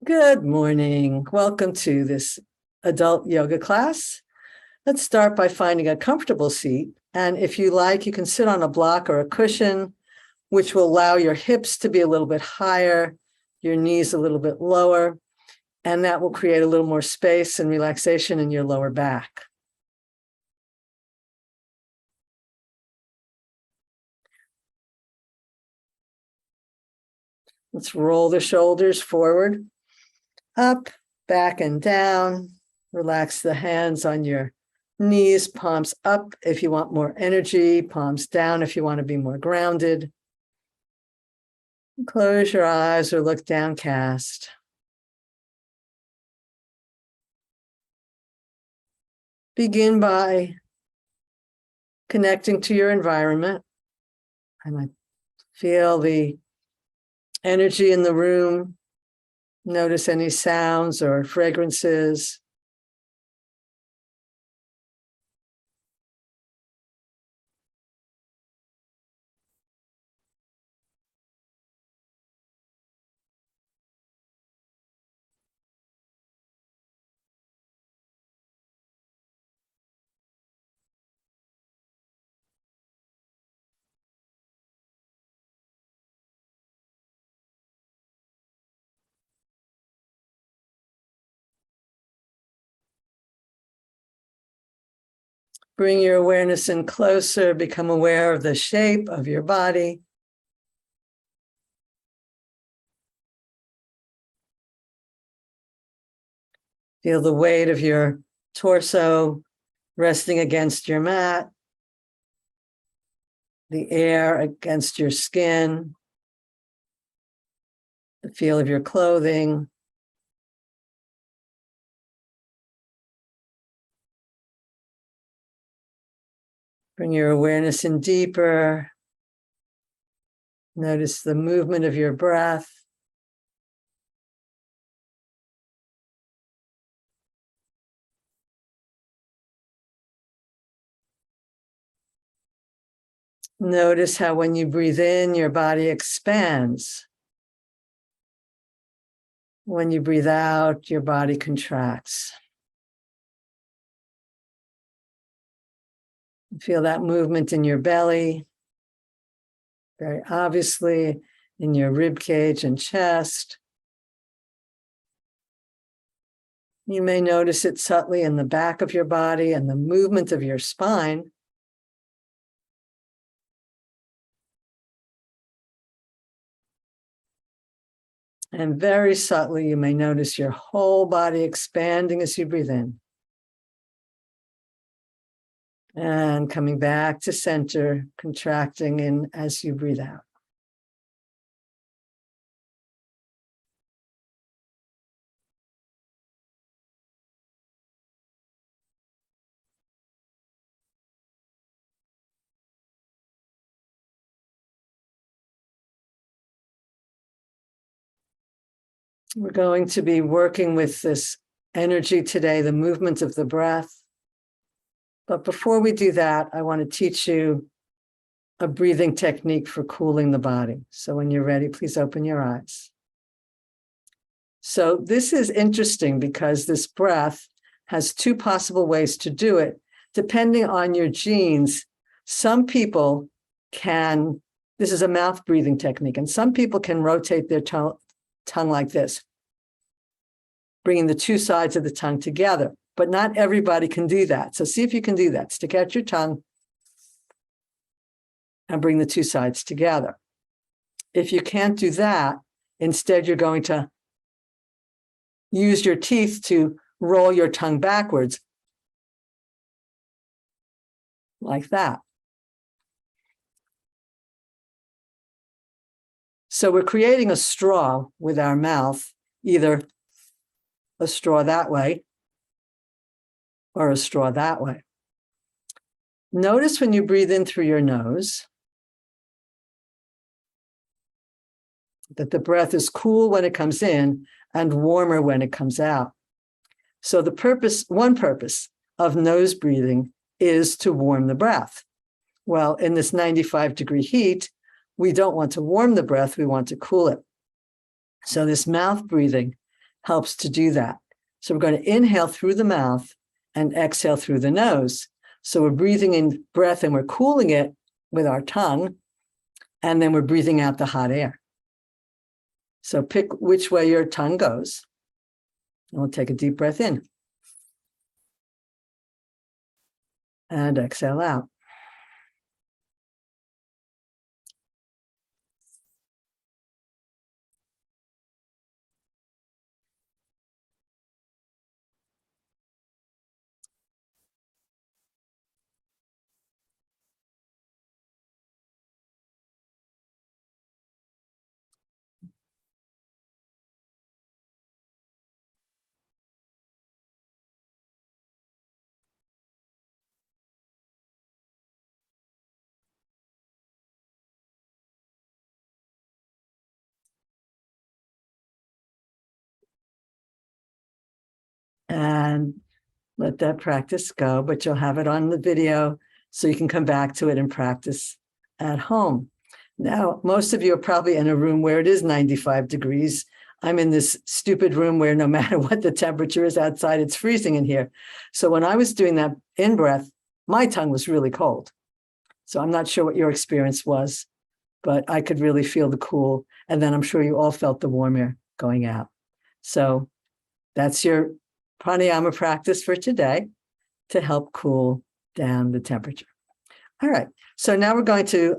Good morning. Welcome to this adult yoga class. Let's start by finding a comfortable seat. And if you like, you can sit on a block or a cushion, which will allow your hips to be a little bit higher, your knees a little bit lower, and that will create a little more space and relaxation in your lower back. Let's roll the shoulders forward, up, back, and down. Relax the hands on your knees, palms up if you want more energy, palms down if you want to be more grounded. Close your eyes or look downcast. Begin by connecting to your environment. I might feel the energy in the room. Notice any sounds or fragrances. Bring your awareness in closer, become aware of the shape of your body. Feel the weight of your torso resting against your mat, the air against your skin, the feel of your clothing. Bring your awareness in deeper. Notice the movement of your breath. Notice how when you breathe in, your body expands. When you breathe out, your body contracts. Feel that movement in your belly, very obviously in your rib cage and chest. You may notice it subtly in the back of your body and the movement of your spine. And very subtly, you may notice your whole body expanding as you breathe in. And coming back to center, contracting in as you breathe out. We're going to be working with this energy today, the movement of the breath. But before we do that, I want to teach you a breathing technique for cooling the body. So when you're ready, please open your eyes. So this is interesting because this breath has two possible ways to do it. Depending on your genes, some people can, this is a mouth breathing technique, and some people can rotate their tongue like this, bringing the two sides of the tongue together. But not everybody can do that. So see if you can do that. Stick out your tongue and bring the two sides together. If you can't do that, instead you're going to use your teeth to roll your tongue backwards, like that. So we're creating a straw with our mouth, either a straw that way or a straw that way. Notice when you breathe in through your nose that the breath is cool when it comes in and warmer when it comes out. So the purpose, one purpose of nose breathing is to warm the breath. Well, in this 95-degree heat, we don't want to warm the breath, we want to cool it. So this mouth breathing helps to do that. So we're going to inhale through the mouth and exhale through the nose. So we're breathing in breath and we're cooling it with our tongue, and then we're breathing out the hot air. So pick which way your tongue goes. And we'll take a deep breath in. And exhale out. And let that practice go, but you'll have it on the video so you can come back to it and practice at home. Now, most of you are probably in a room where it is 95 degrees. I'm in this stupid room where no matter what the temperature is outside, it's freezing in here. So when I was doing that in-breath, my tongue was really cold. So I'm not sure what your experience was, but I could really feel the cool. And then I'm sure you all felt the warm air going out. So that's your pranayama practice for today to help cool down the temperature. All right. So now we're going to,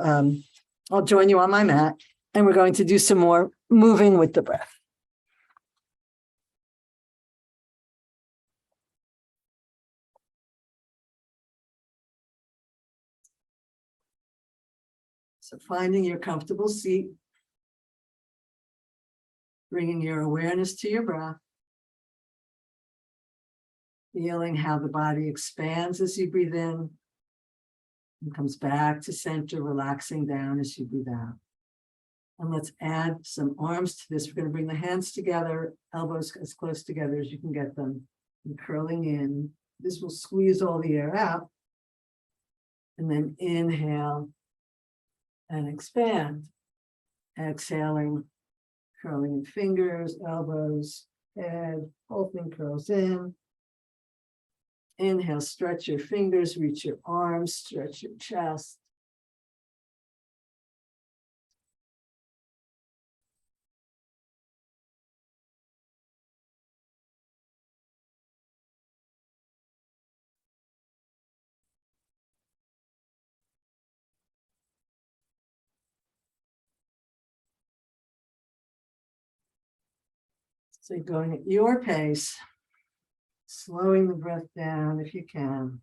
I'll join you on my mat, and we're going to do some more moving with the breath. So finding your comfortable seat, bringing your awareness to your breath, feeling how the body expands as you breathe in and comes back to center, relaxing down as you breathe out. And let's add some arms to this. We're going to bring the hands together, elbows as close together as you can get them, and curling in. This will squeeze all the air out. And then inhale and expand. Exhaling, curling in fingers, elbows, head, whole thing curls in. Inhale, stretch your fingers, reach your arms, stretch your chest. So you're going at your pace, slowing the breath down if you can.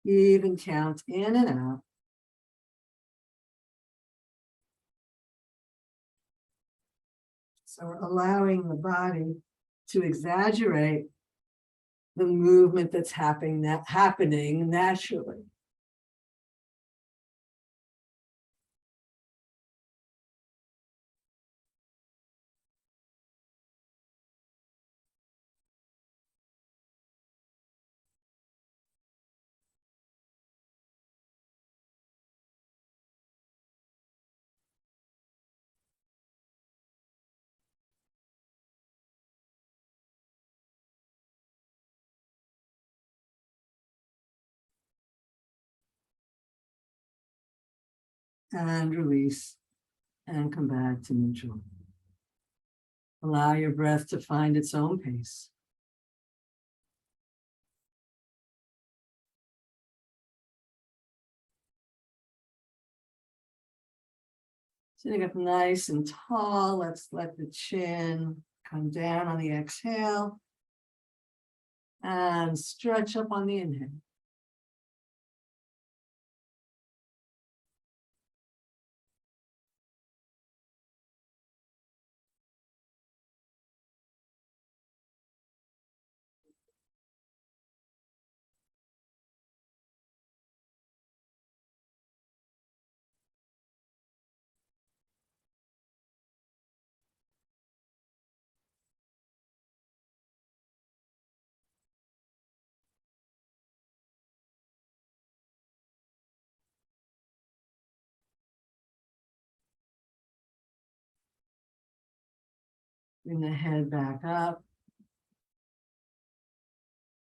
Even count in and out. So we're allowing the body to exaggerate the movement that's happening naturally. And release and come back to neutral. Allow your breath to find its own pace. Sitting up nice and tall, let's let the chin come down on the exhale and stretch up on the inhale. Bring the head back up.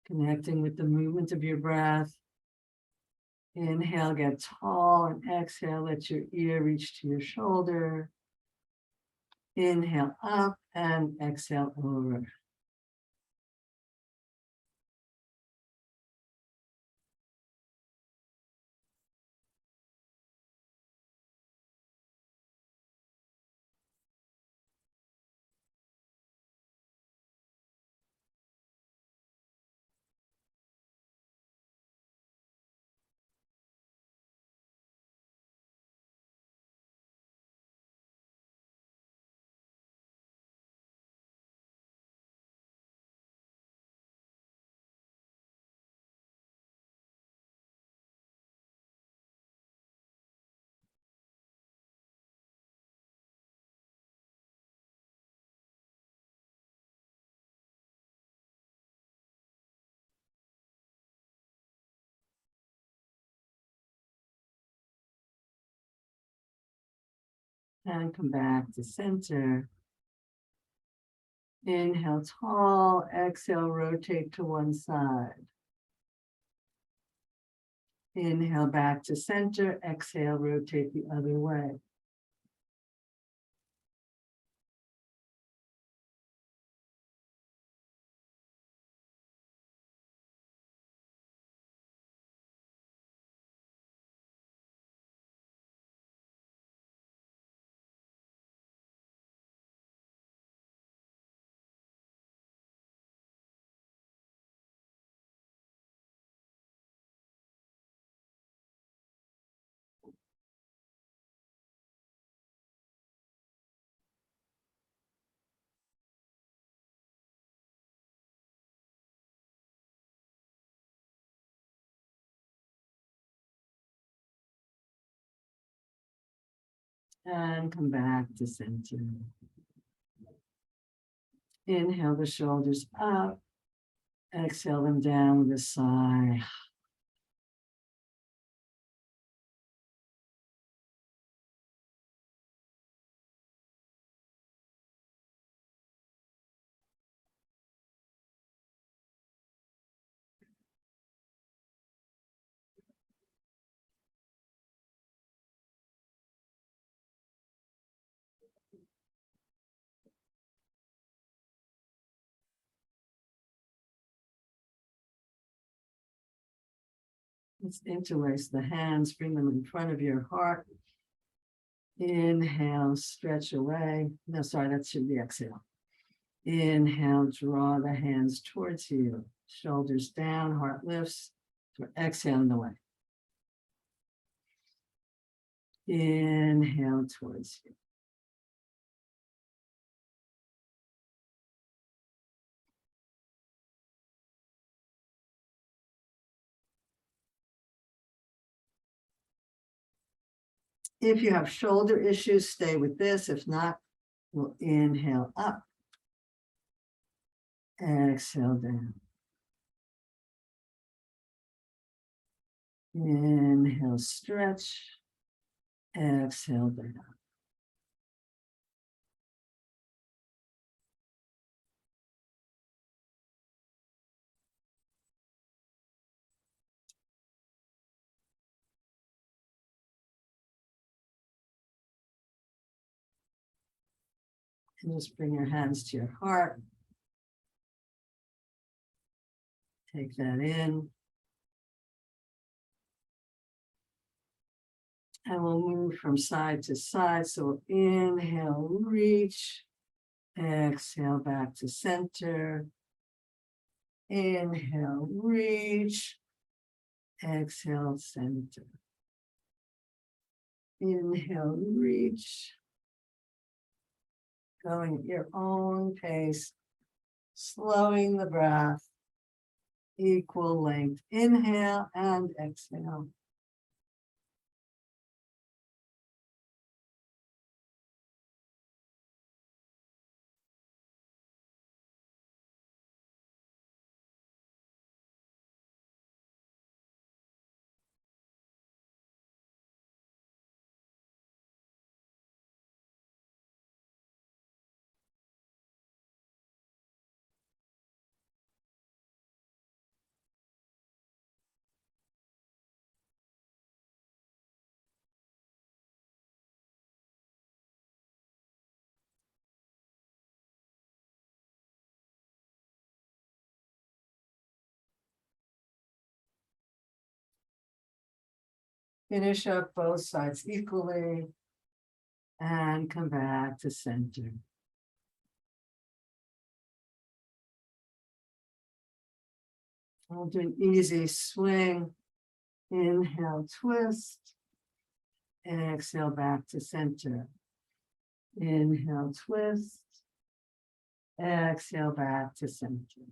Connecting with the movement of your breath. Inhale, get tall, and exhale, let your ear reach to your shoulder. Inhale up and exhale over. And come back to center. Inhale tall, exhale, rotate to one side. Inhale back to center, exhale, rotate the other way. And come back to center. Inhale the shoulders up. Exhale them down with a sigh. Let's interlace the hands, bring them in front of your heart. Inhale, stretch away. No, sorry, that should be exhale. Inhale, draw the hands towards you. Shoulders down, heart lifts. We're exhaling away. Inhale towards you. If you have shoulder issues, stay with this. If not, we'll inhale up. Exhale down. Inhale, stretch. Exhale down. And just bring your hands to your heart. Take that in. And we'll move from side to side. So inhale, reach. Exhale, back to center. Inhale, reach. Exhale, center. Inhale, reach. Going at your own pace. Slowing the breath. Equal length. Inhale and exhale. Finish up both sides equally and come back to center. I'll do an easy swing. Inhale, twist. Exhale, back to center. Inhale, twist. Exhale, back to center.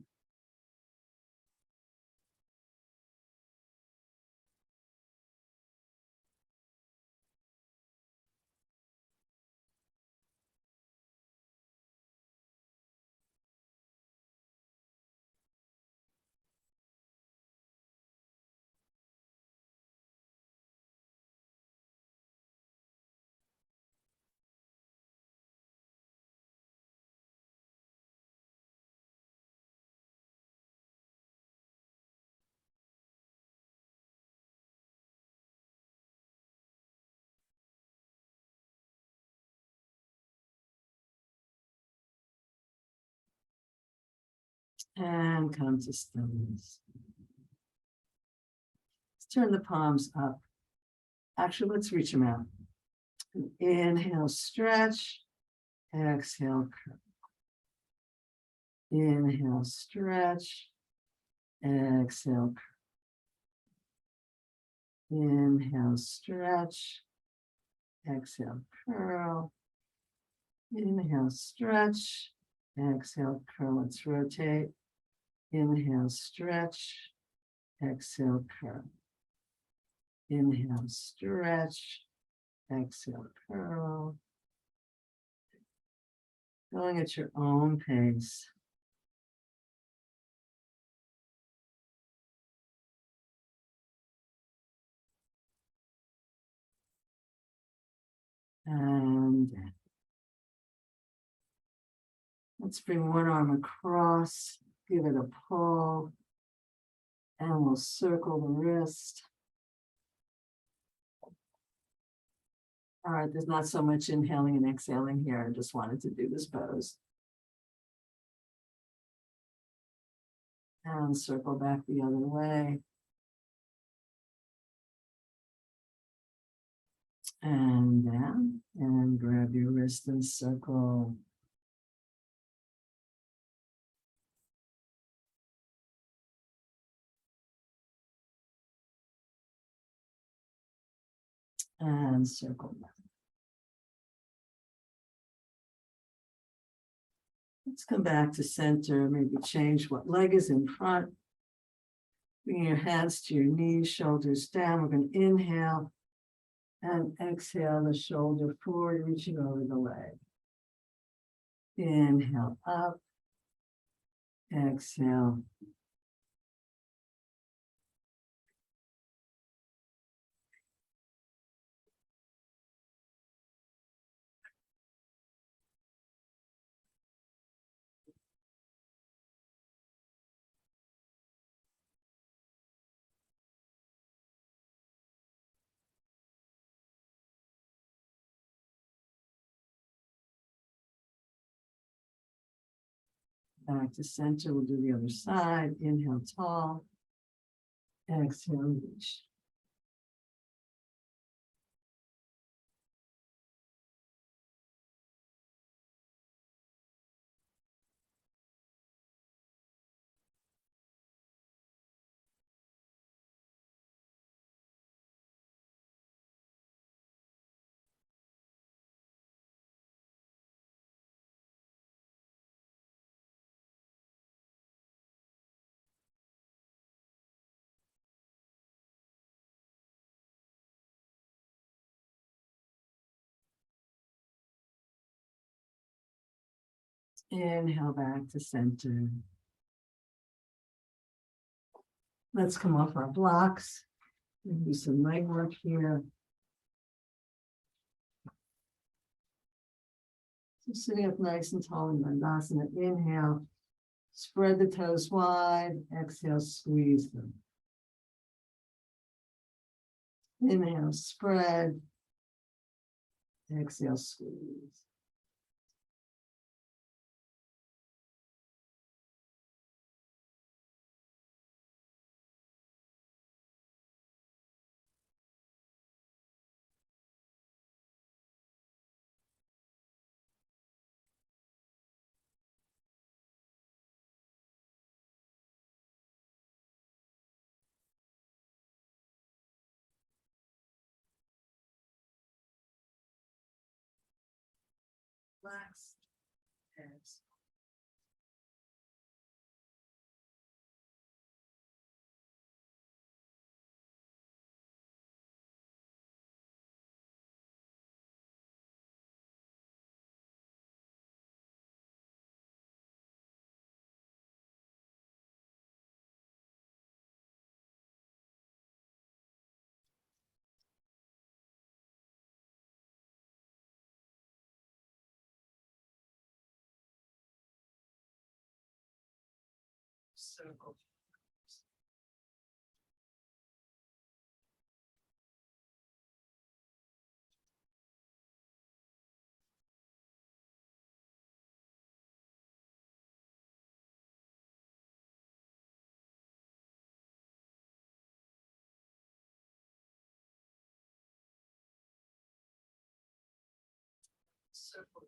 And come to stillness. Let's turn the palms up. Actually, let's reach them out. Inhale, stretch. Exhale, curl. Inhale, stretch. Exhale, curl. Inhale, stretch. Exhale, curl. Inhale, stretch. Exhale, curl. Let's rotate. Inhale, stretch. Exhale, curl. Inhale, stretch. Exhale, curl. Going at your own pace. And let's bring one arm across, give it a pull, and we'll circle the wrist. All right, there's not so much inhaling and exhaling here. I just wanted to do this pose. And circle back the other way. And down, and grab your wrist and circle. And circle back. Let's come back to center, maybe change what leg is in front. Bring your hands to your knees, shoulders down. We're going to inhale and exhale the shoulder forward, reaching over the leg. Inhale up, exhale. Back to center, we'll do the other side. Inhale tall, exhale reach. Inhale back to center. Let's come off our blocks and do some leg work here. So sitting up nice and tall in Tanasana. Inhale, spread the toes wide. Exhale, squeeze them. Inhale, spread. Exhale, squeeze. Relax. Hands. Circle. Circle.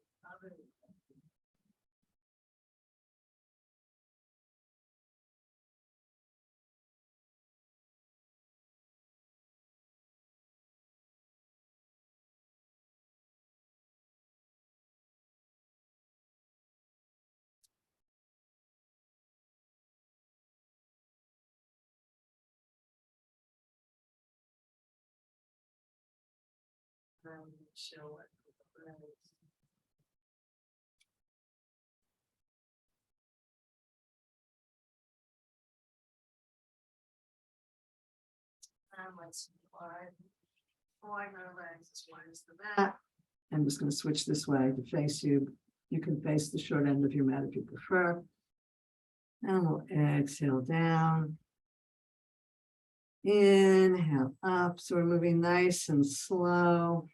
Show it. And let's widen our legs as wide as the mat. I'm just going to switch this way to face you. You can face the short end of your mat if you prefer. And we'll exhale down. Inhale up. So we're moving nice and slow,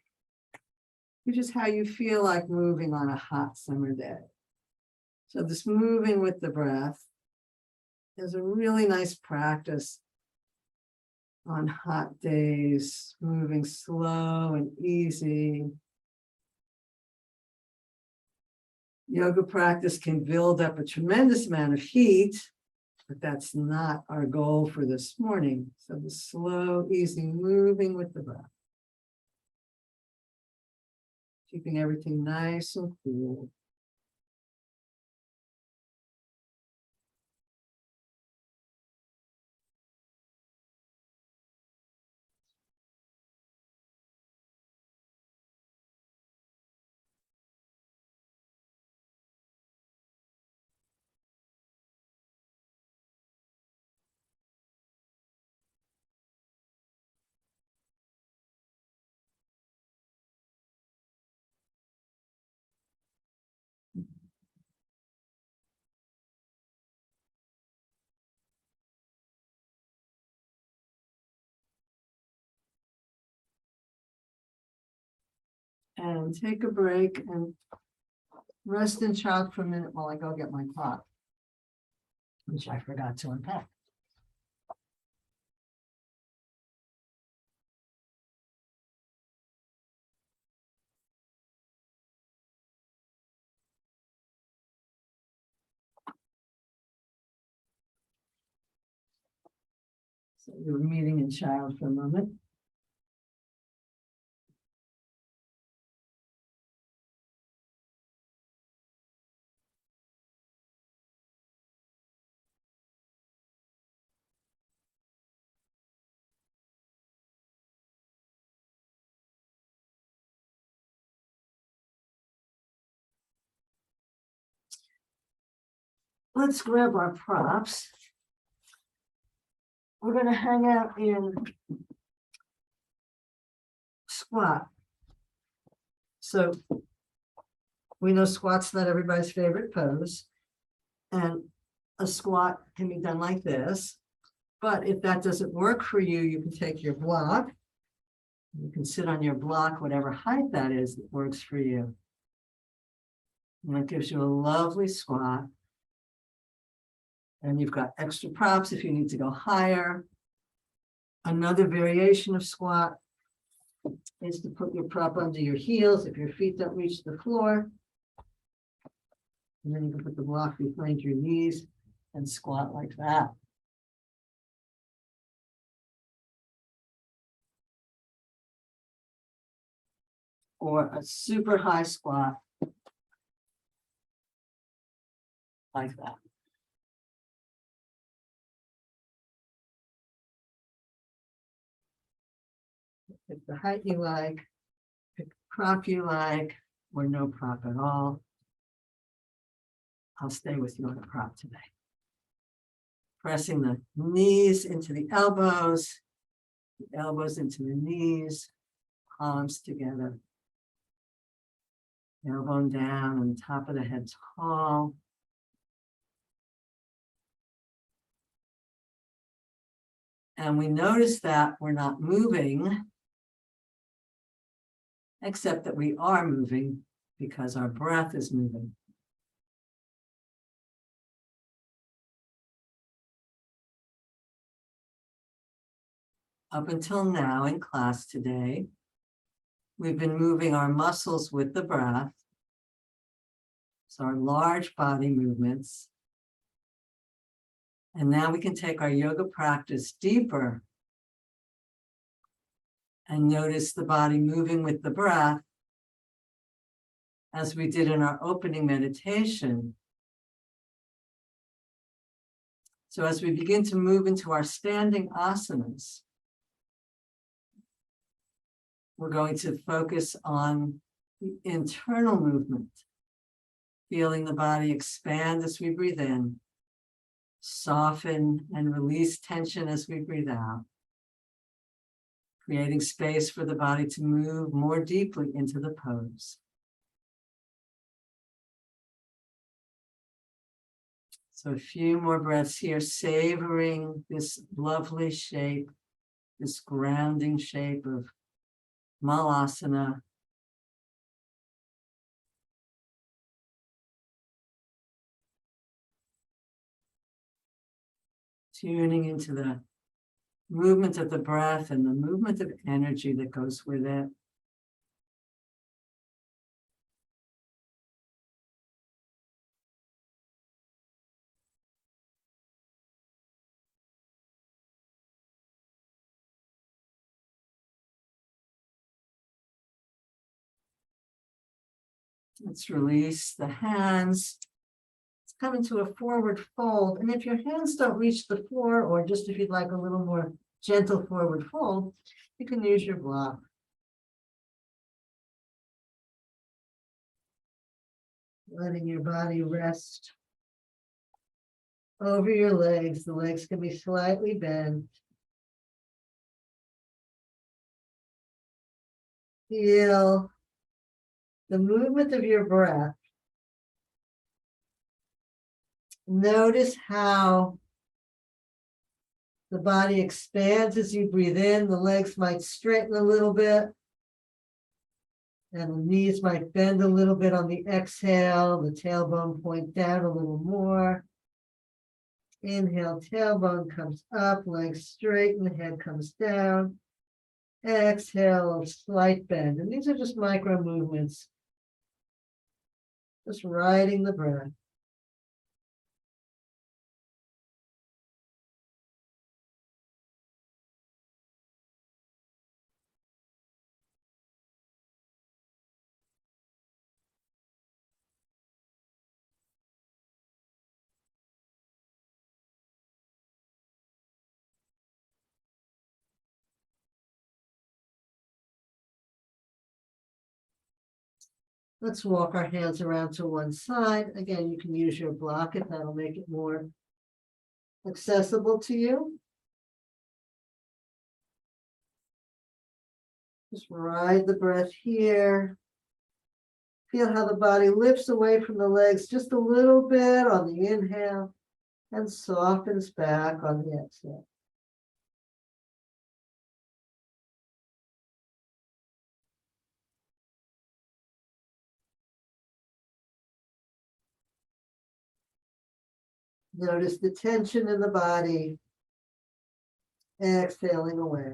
which is how you feel like moving on a hot summer day. So this moving with the breath is a really nice practice on hot days, moving slow and easy. Yoga practice can build up a tremendous amount of heat, but that's not our goal for this morning. So the slow, easy moving with the breath. Keeping everything nice and cool. And take a break and rest in child for a minute while I go get my clock, which I forgot to unpack. So we were meeting in child for a moment. Let's grab our props. We're going to hang out in squat. So we know squat's not everybody's favorite pose, and a squat can be done like this. But if that doesn't work for you, you can take your block. You can sit on your block, whatever height that is that works for you. And that gives you a lovely squat. And you've got extra props if you need to go higher. Another variation of squat is to put your prop under your heels if your feet don't reach the floor. And then you can put the block behind your knees and squat like that. Or a super high squat like that. Pick the height you like, pick the prop you like, or no prop at all. I'll stay with you on a prop today. Pressing the knees into the elbows into the knees, palms together. Elbow down and top of the head tall. And we notice that we're not moving, except that we are moving because our breath is moving. Up until now in class today, we've been moving our muscles with the breath. So our large body movements. And now we can take our yoga practice deeper and notice the body moving with the breath as we did in our opening meditation. So as we begin to move into our standing asanas, we're going to focus on the internal movement, feeling the body expand as we breathe in, soften and release tension as we breathe out, creating space for the body to move more deeply into the pose. So a few more breaths here, savoring this lovely shape, this grounding shape of Malasana. Tuning into the movement of the breath and the movement of energy that goes with it. Let's release the hands. Let's come into a forward fold. And if your hands don't reach the floor, or just if you'd like a little more gentle forward fold, you can use your block. Letting your body rest over your legs. The legs can be slightly bent. Feel the movement of your breath. Notice how the body expands as you breathe in. The legs might straighten a little bit. And the knees might bend a little bit on the exhale. The tailbone point down a little more. Inhale, tailbone comes up, legs straighten, the head comes down. Exhale, a slight bend. And these are just micro movements. Just riding the breath. Let's walk our hands around to one side. Again, you can use your block if that'll make it more accessible to you. Just ride the breath here. Feel how the body lifts away from the legs just a little bit on the inhale and softens back on the exhale. Notice the tension in the body, exhaling away.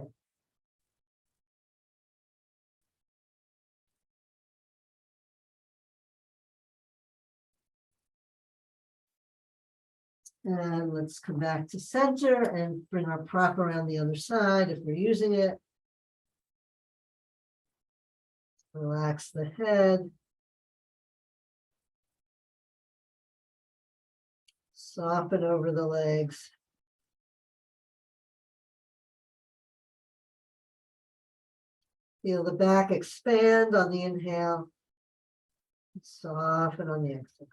And let's come back to center and bring our prop around the other side if we're using it. Relax the head. Soften over the legs. Feel the back expand on the inhale. Soften on the exhale.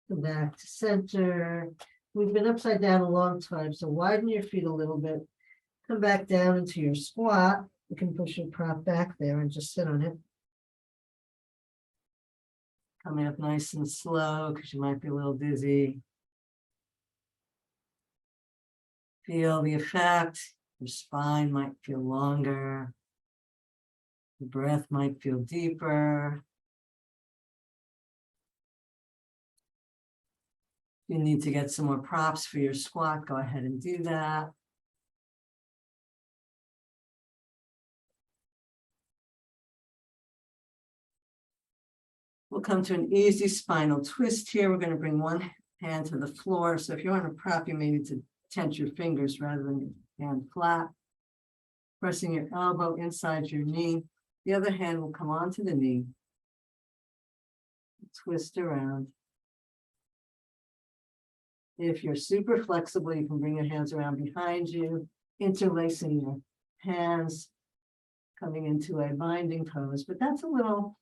Come back to center. We've been upside down a long time, so widen your feet a little bit. Come back down into your squat. You can push your prop back there and just sit on it. Coming up nice and slow because you might be a little dizzy. Feel the effect. Your spine might feel longer. The breath might feel deeper. If you need to get some more props for your squat, go ahead and do that. We'll come to an easy spinal twist here. We're going to bring one hand to the floor. So if you're on a prop, you may need to tense your fingers rather than your hand flat. Pressing your elbow inside your knee. The other hand will come onto the knee. Twist around. If you're super flexible, you can bring your hands around behind you, interlacing your hands, coming into a binding pose. But that's a little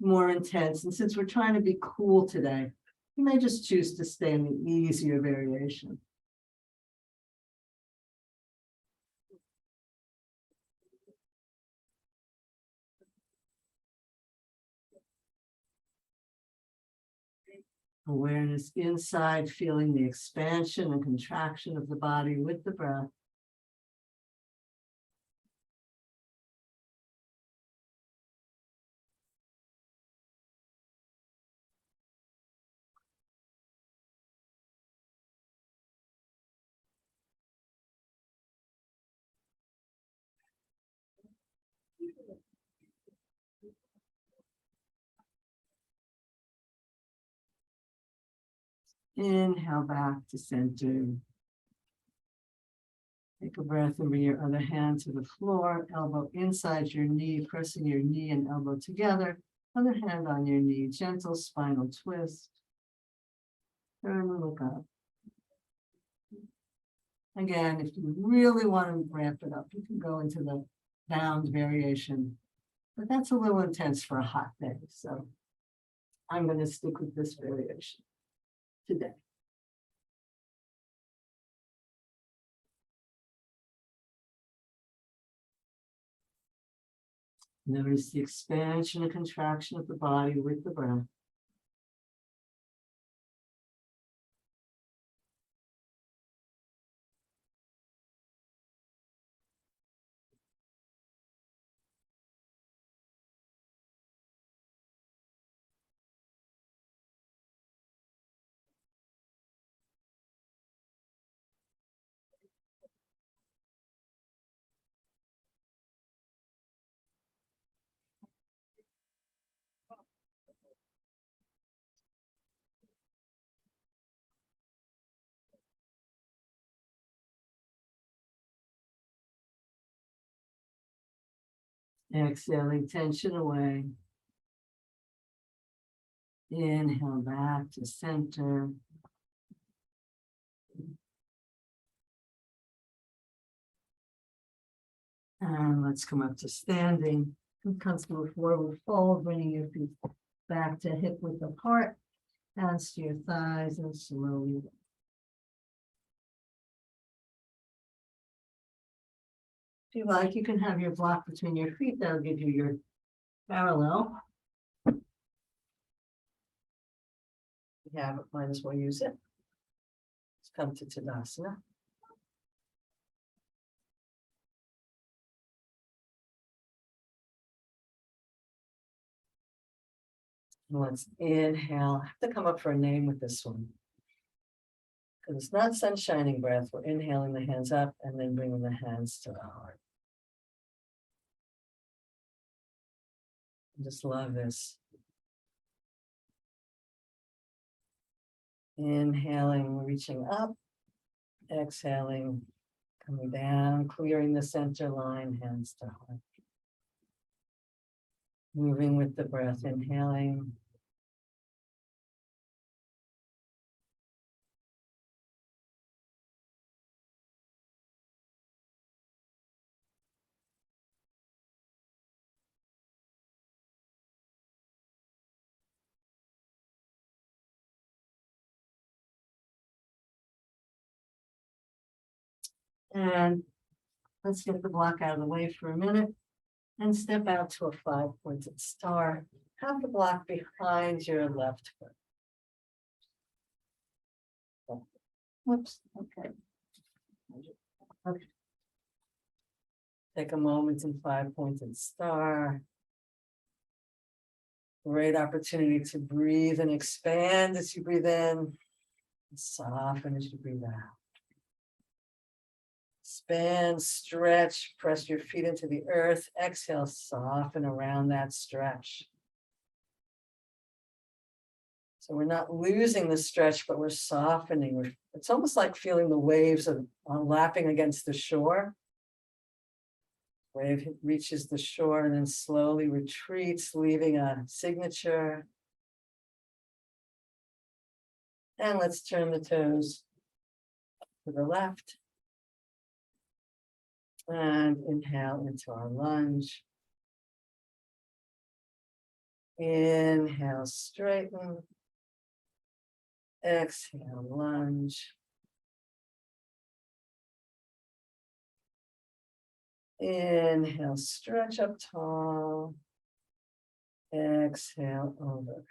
more intense. And since we're trying to be cool today, you may just choose to stay in the easier variation. Awareness inside, feeling the expansion and contraction of the body with the breath. Inhale back to center. Take a breath and bring your other hand to the floor, elbow inside your knee, pressing your knee and elbow together. Other hand on your knee, gentle spinal twist. Turn and look up. Again, if you really want to ramp it up, you can go into the bound variation, but that's a little intense for a hot day. So I'm going to stick with this variation today. Notice the expansion and contraction of the body with the breath. Exhaling tension away. Inhale back to center. And let's come up to standing. Comfortable forward fold, bringing your feet back to hip width apart. Hands to your thighs and slowly. If you like, you can have your block between your feet. That'll give you your parallel. You have it, might as well use it. Let's come to Tanasana. Let's inhale. I have to come up for a name with this one. Because it's not sun shining breath. We're inhaling the hands up and then bringing the hands to the heart. Just love this. Inhaling, reaching up. Exhaling, coming down, clearing the center line, hands to heart. Moving with the breath, inhaling. And let's get the block out of the way for a minute and step out to a 5-pointed star. Have the block behind your left foot. Whoops, okay. Okay. Take a moment in 5-pointed star. Great opportunity to breathe and expand as you breathe in. And soften as you breathe out. Expand, stretch, press your feet into the earth. Exhale, soften around that stretch. So we're not losing the stretch, but we're softening. It's almost like feeling the waves lapping against the shore. Wave reaches the shore and then slowly retreats, leaving a signature. And let's turn the toes to the left. And inhale into our lunge. Inhale, straighten. Exhale, lunge. Inhale, stretch up tall. Exhale, over.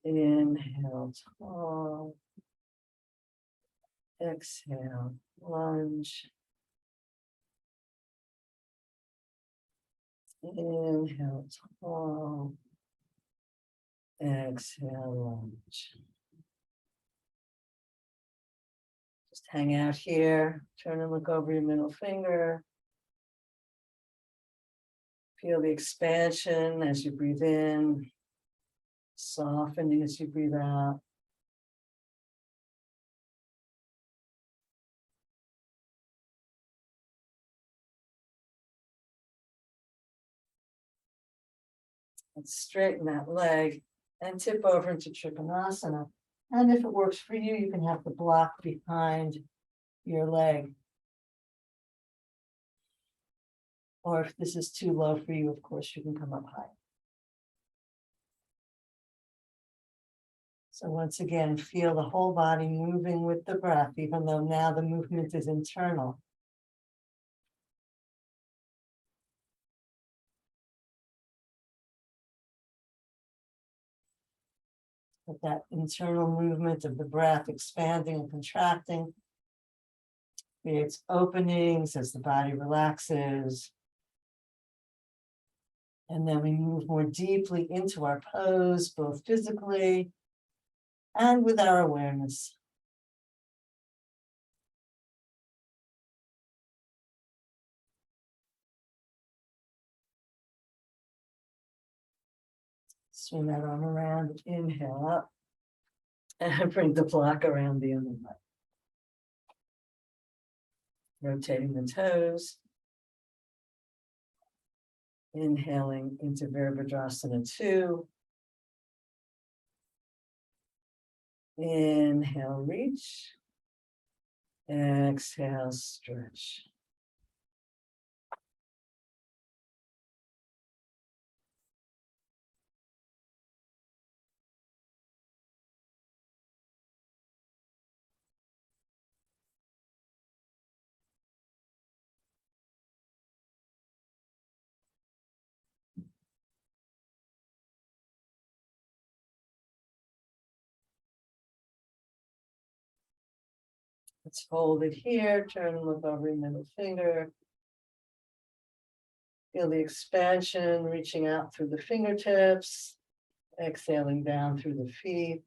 Inhale, tall. Exhale, lunge. Inhale, tall. Exhale, lunge. Just hang out here. Turn and look over your middle finger. Feel the expansion as you breathe in. Softening as you breathe out. Let's straighten that leg and tip over into Trikonasana. And if it works for you, you can have the block behind your leg. Or if this is too low for you, of course, you can come up high. So once again, feel the whole body moving with the breath, even though now the movement is internal. But that internal movement of the breath expanding and contracting creates openings as the body relaxes. And then we move more deeply into our pose, both physically and with our awareness. Swing that arm around, inhale up, and bring the block around the other leg. Rotating the toes. Inhaling into Virabhadrasana 2. Inhale, reach. Exhale, stretch. Let's hold it here, turn and look over your middle finger. Feel the expansion reaching out through the fingertips, exhaling down through the feet.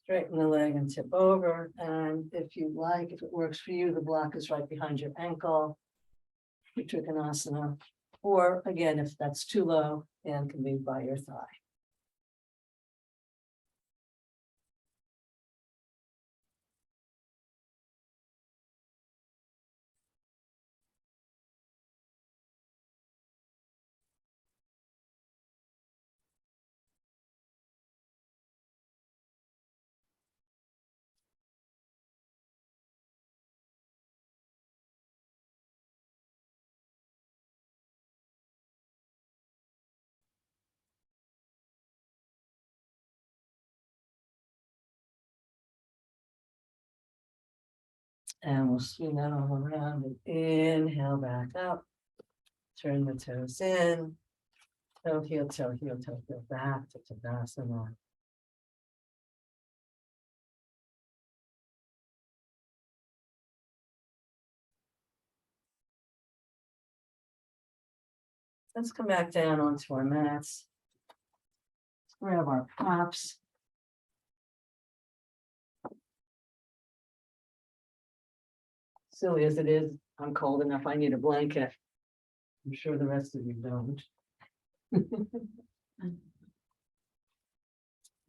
Straighten the leg and tip over. And if you like, if it works for you, the block is right behind your ankle, your Trikonasana. Or again, if that's too low, hand can be by your thigh. And we'll swing that all around and inhale back up. Turn the toes in. Toe, heel, back to Tanasana. Let's come back down onto our mats. Let's grab our props. Silly as it is, I'm cold enough, I need a blanket. I'm sure the rest of you don't.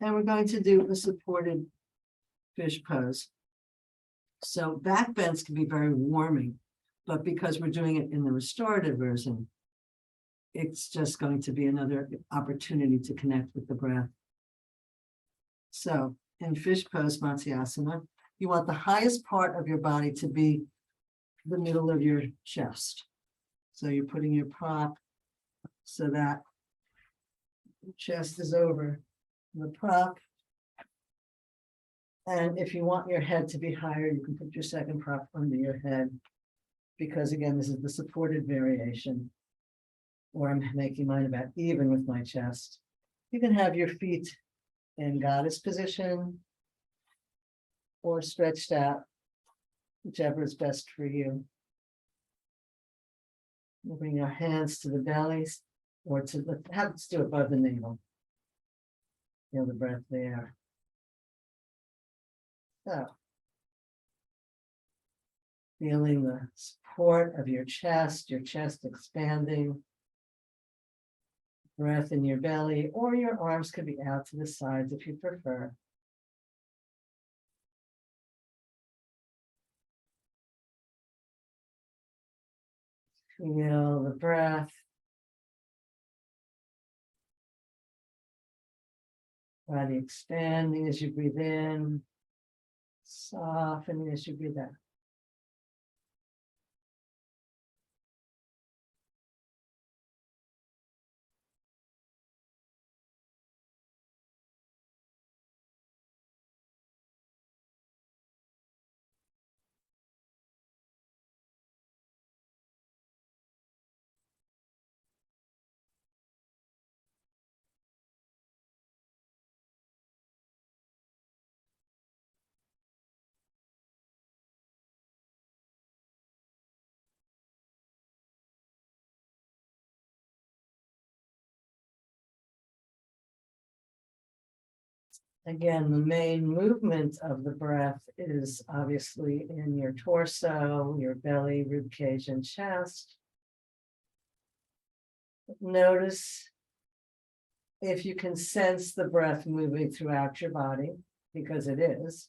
And we're going to do a supported fish pose. So back bends can be very warming, but because we're doing it in the restorative version, it's just going to be another opportunity to connect with the breath. So in fish pose, Matsyasana, you want the highest part of your body to be the middle of your chest. So you're putting your prop so that your chest is over the prop. And if you want your head to be higher, you can put your second prop under your head, because again, this is the supported variation, or I'm making mine about even with my chest. You can have your feet in goddess position or stretched out, whichever is best for you. We'll bring our hands to the bellies, or to the, let's do it above the navel. Feel the breath there. So, feeling the support of your chest expanding. Breath in your belly, or your arms could be out to the sides if you prefer. Feel the breath. Body expanding as you breathe in, softening as you breathe out. Again, the main movement of the breath is obviously in your torso, your belly, rib cage, and chest. Notice if you can sense the breath moving throughout your body, because it is.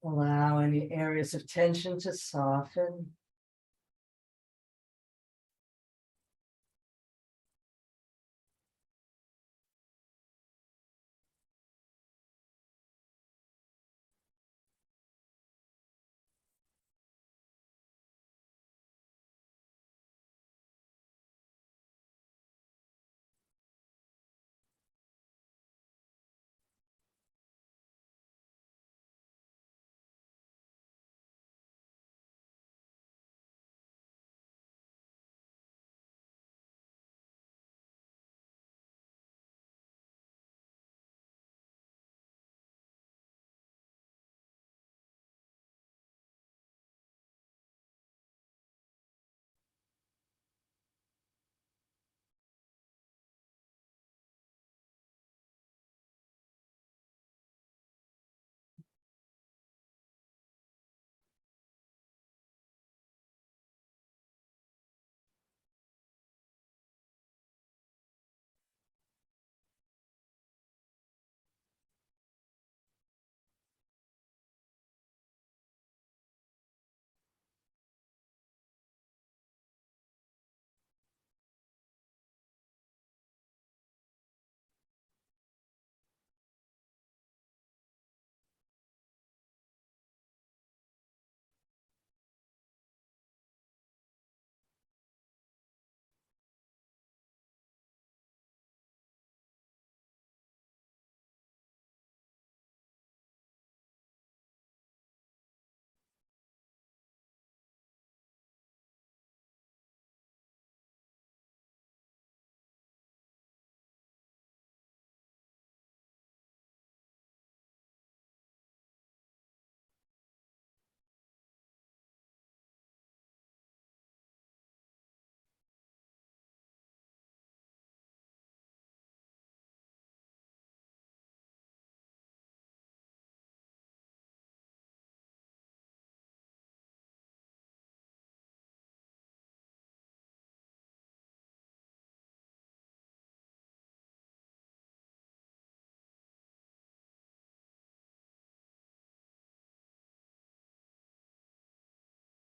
Allow any areas of tension to soften.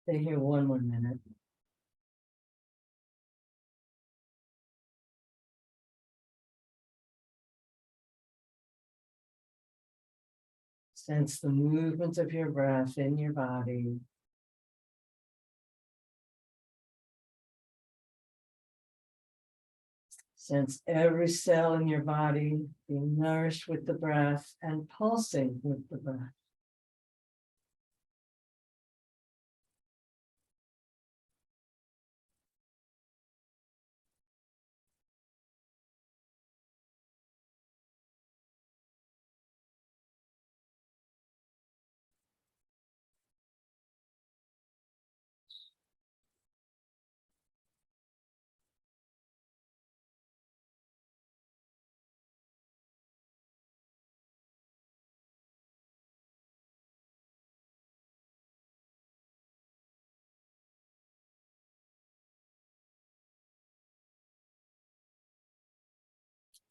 Stay here one more minute. Sense the movement of your breath in your body. Sense every cell in your body being nourished with the breath and pulsing with the breath.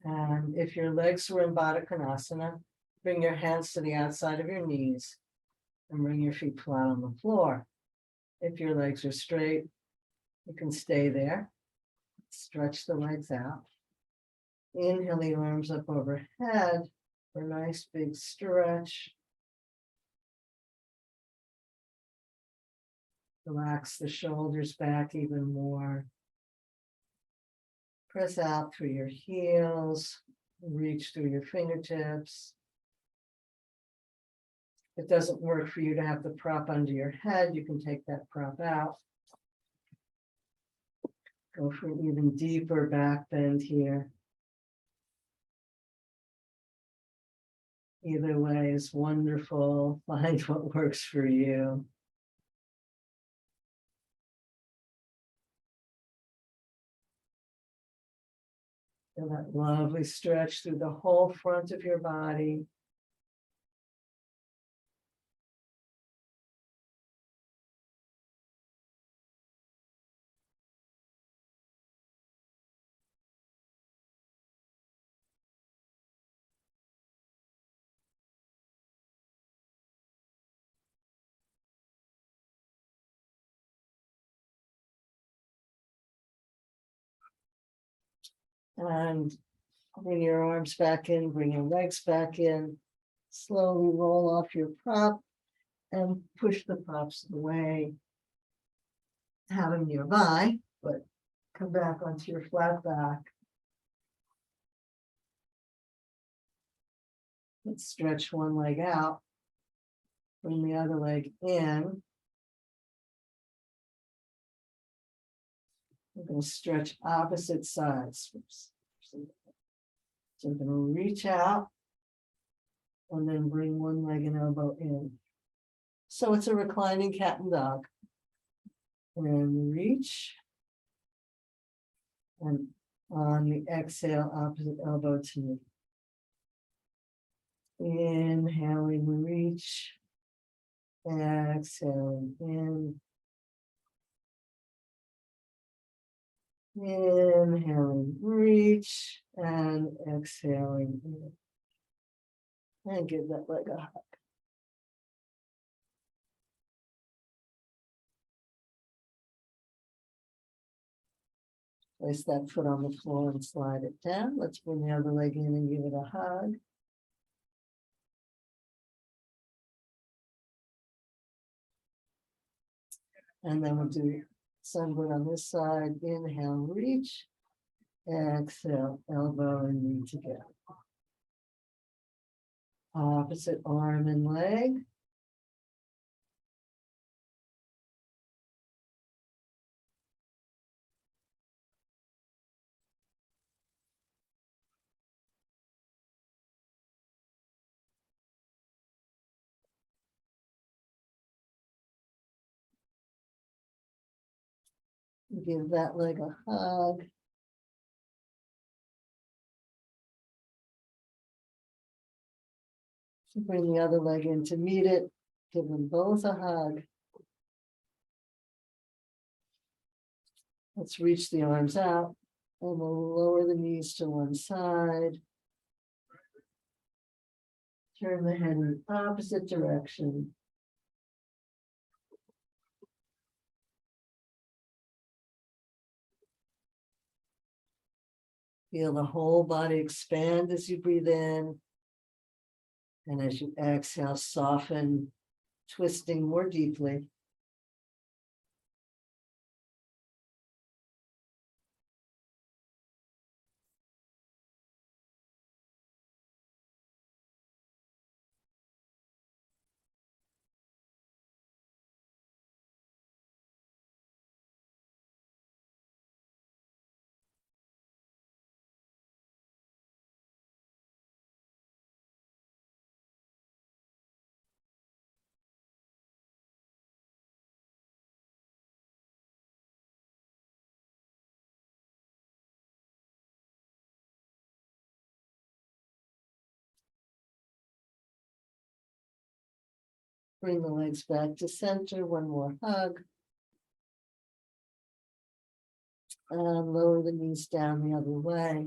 And if your legs were in Baddha Konasana, bring your hands to the outside of your knees and bring your feet flat on the floor. If your legs are straight, you can stay there. Stretch the legs out. Inhale the arms up overhead for a nice big stretch. Relax the shoulders back even more. Press out through your heels, reach through your fingertips. If it doesn't work for you to have the prop under your head, you can take that prop out. Go for an even deeper back bend here. Either way is wonderful. Find what works for you. Feel that lovely stretch through the whole front of your body. And bring your arms back in, bring your legs back in. Slowly roll off your prop and push the props away. Have them nearby, but come back onto your flat back. Let's stretch one leg out. Bring the other leg in. We're going to stretch opposite sides. So I'm going to reach out and then bring one leg and elbow in. So it's a reclining cat and dog. And reach. And on the exhale, opposite elbow to knee. Inhaling, reach. Exhaling in. Inhaling, reach, and exhaling in. And give that leg a hug. Place that foot on the floor and slide it down. Let's bring the other leg in and give it a hug. And then we'll do sunburn on this side. Inhale, reach. Exhale, elbow and knee together. Opposite arm and leg. Give that leg a hug. Bring the other leg in to meet it. Give them both a hug. Let's reach the arms out and we'll lower the knees to one side. Turn the head in the opposite direction. Feel the whole body expand as you breathe in. And as you exhale, soften, twisting more deeply. Bring the legs back to center, one more hug. And lower the knees down the other way.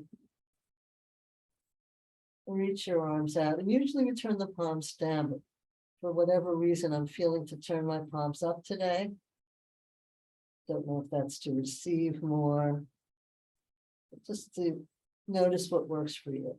Reach your arms out, and usually we turn the palms down, but for whatever reason, I'm feeling to turn my palms up today. Don't know if that's to receive more, but just to notice what works for you.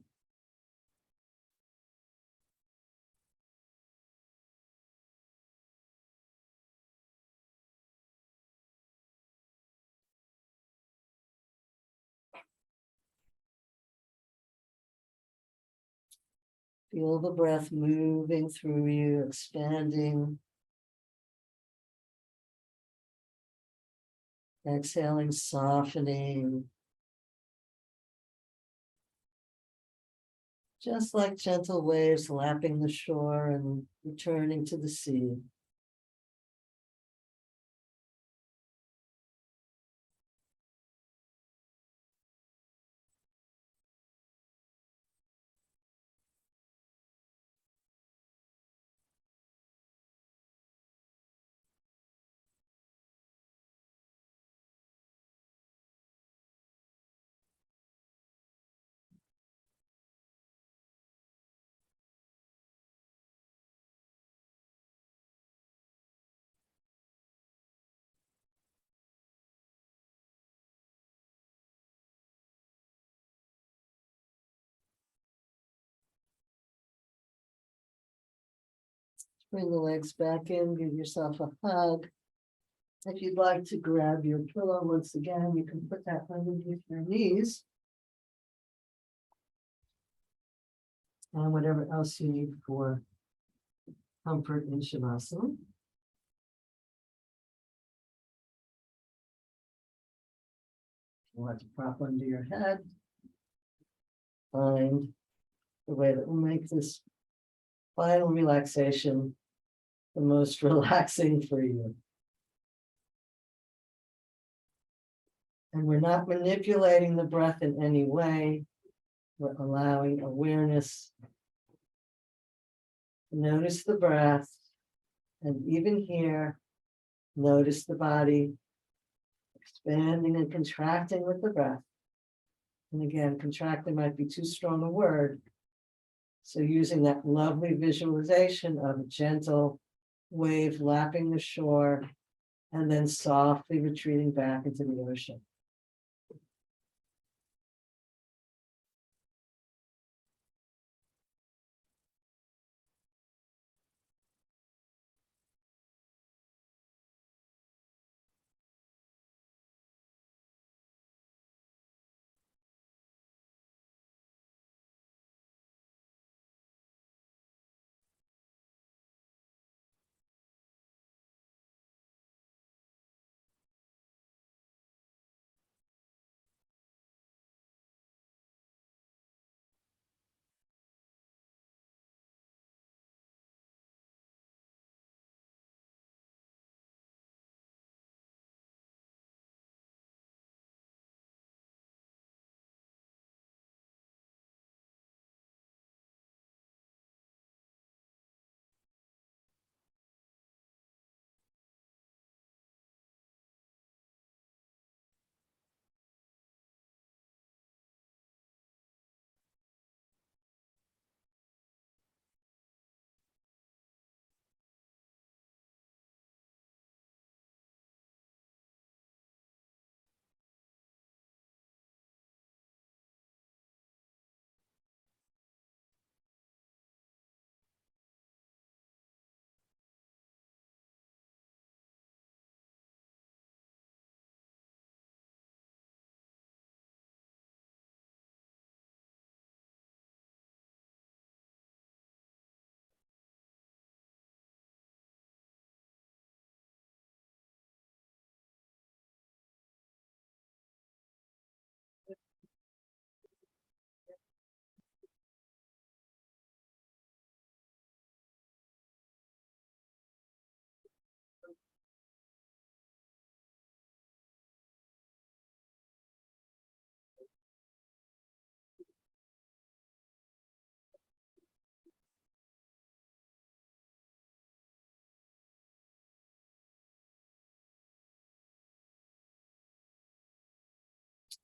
Feel the breath moving through you, expanding. Exhaling, softening. Just like gentle waves lapping the shore and returning to the sea. Bring the legs back in, give yourself a hug. If you'd like to grab your pillow once again, you can put that underneath your knees. And whatever else you need for comfort in Shavasana. You want to prop under your head. Find the way that will make this final relaxation the most relaxing for you. And we're not manipulating the breath in any way. We're allowing awareness to notice the breath. And even here, notice the body expanding and contracting with the breath. And again, contracting might be too strong a word. So using that lovely visualization of a gentle wave lapping the shore and then softly retreating back into the ocean.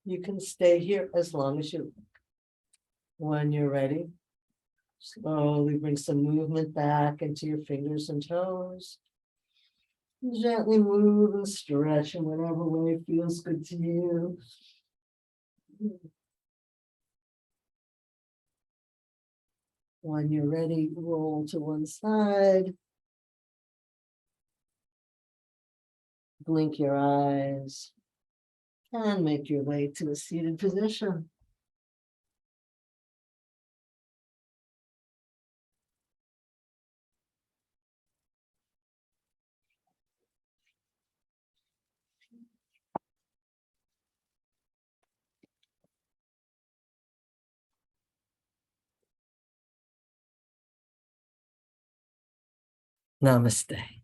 You can stay here as long as you, when you're ready. Slowly bring some movement back into your fingers and toes. Gently move and stretch in whatever way feels good to you. When you're ready, roll to one side. Blink your eyes and make your way to a seated position. Namaste.